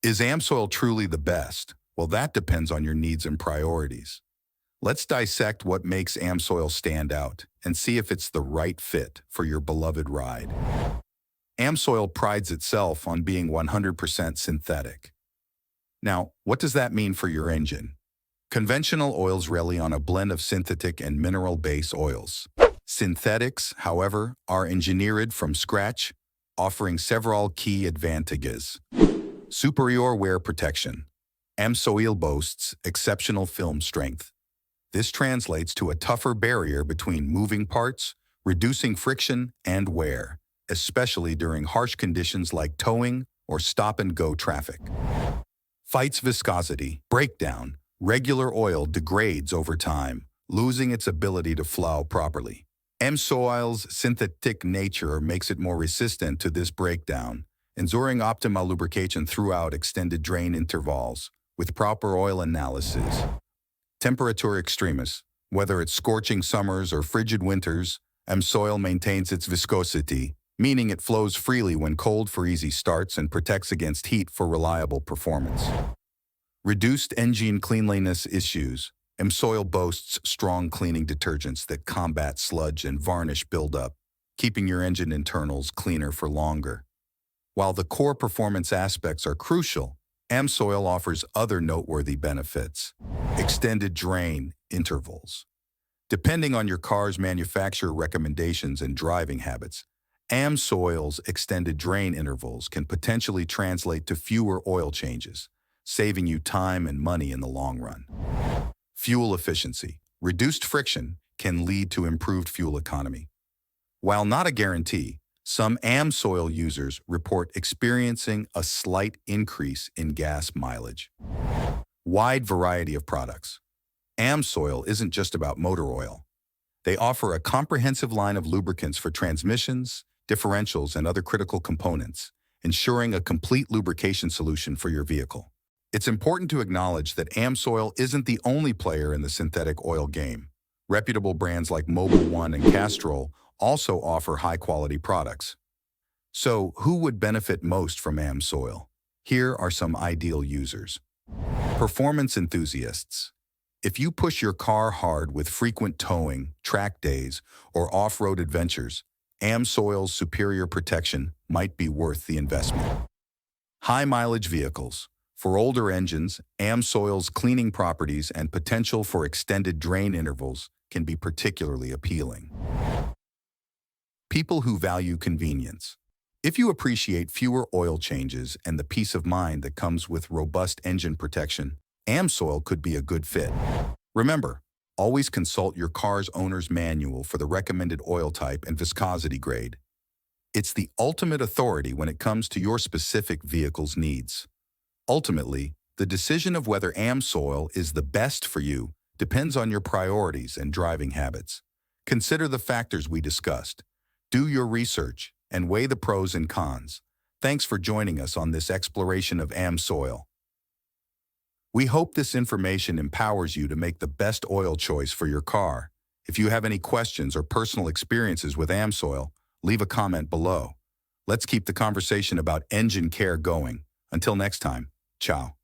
Is AMSOIL truly the best? Well, that depends on your needs and priorities. Let's dissect what makes AMSOIL stand out and see if it's the right fit for your beloved ride. AMSOIL prides itself on being 100% synthetic. Now, what does that mean for your engine? Conventional oils rely on a blend of synthetic and mineral-based oils. Synthetics, however, are engineered from scratch, offering several key advantages. Superior wear protection. AMSOIL boasts exceptional film strength. This translates to a tougher barrier between moving parts, reducing friction and wear, especially during harsh conditions like towing or stop-and-go traffic. Fights viscosity. Breakdown. Regular oil degrades over time, losing its ability to flow properly. AMSOIL's synthetic nature makes it more resistant to this breakdown, ensuring optimal lubrication throughout extended drain intervals, with proper oil analysis. Temperature extremis. Whether it's scorching summers or frigid winters, AMSOIL maintains its viscosity, meaning it flows freely when cold for easy starts and protects against heat for reliable performance. Reduced engine cleanliness issues. AMSOIL boasts strong cleaning detergents that combat sludge and varnish buildup, keeping your engine internals cleaner for longer. While the core performance aspects are crucial, AMSOIL offers other noteworthy benefits. Extended drain intervals. Depending on your car's manufacturer recommendations and driving habits, AMSOIL's extended drain intervals can potentially translate to fewer oil changes, saving you time and money in the long run. Fuel efficiency. Reduced friction can lead to improved fuel economy. While not a guarantee, some AMSOIL users report experiencing a slight increase in gas mileage. Wide variety of products. AMSOIL isn't just about motor oil. They offer a comprehensive line of lubricants for transmissions, differentials, and other critical components, ensuring a complete lubrication solution for your vehicle. It's important to acknowledge that AMSOIL isn't the only player in the synthetic oil game. Reputable brands like Mobil 1 and Castrol also offer high-quality products. So, who would benefit most from AMSOIL? Here are some ideal users. Performance enthusiasts. If you push your car hard with frequent towing, track days, or off-road adventures, AMSOIL's superior protection might be worth the investment. High-mileage vehicles. For older engines, AMSOIL's cleaning properties and potential for extended drain intervals can be particularly appealing. People who value convenience. If you appreciate fewer oil changes and the peace of mind that comes with robust engine protection, AMSOIL could be a good fit. Remember, always consult your car's owner's manual for the recommended oil type and viscosity grade. It's the ultimate authority when it comes to your specific vehicle's needs. Ultimately, the decision of whether AMSOIL is the best for you depends on your priorities and driving habits. Consider the factors we discussed. Do your research and weigh the pros and cons. Thanks for joining us on this exploration of AMSOIL. We hope this information empowers you to make the best oil choice for your car. If you have any questions or personal experiences with AMSOIL, leave a comment below. Let's keep the conversation about engine care going. Until next time, ciao.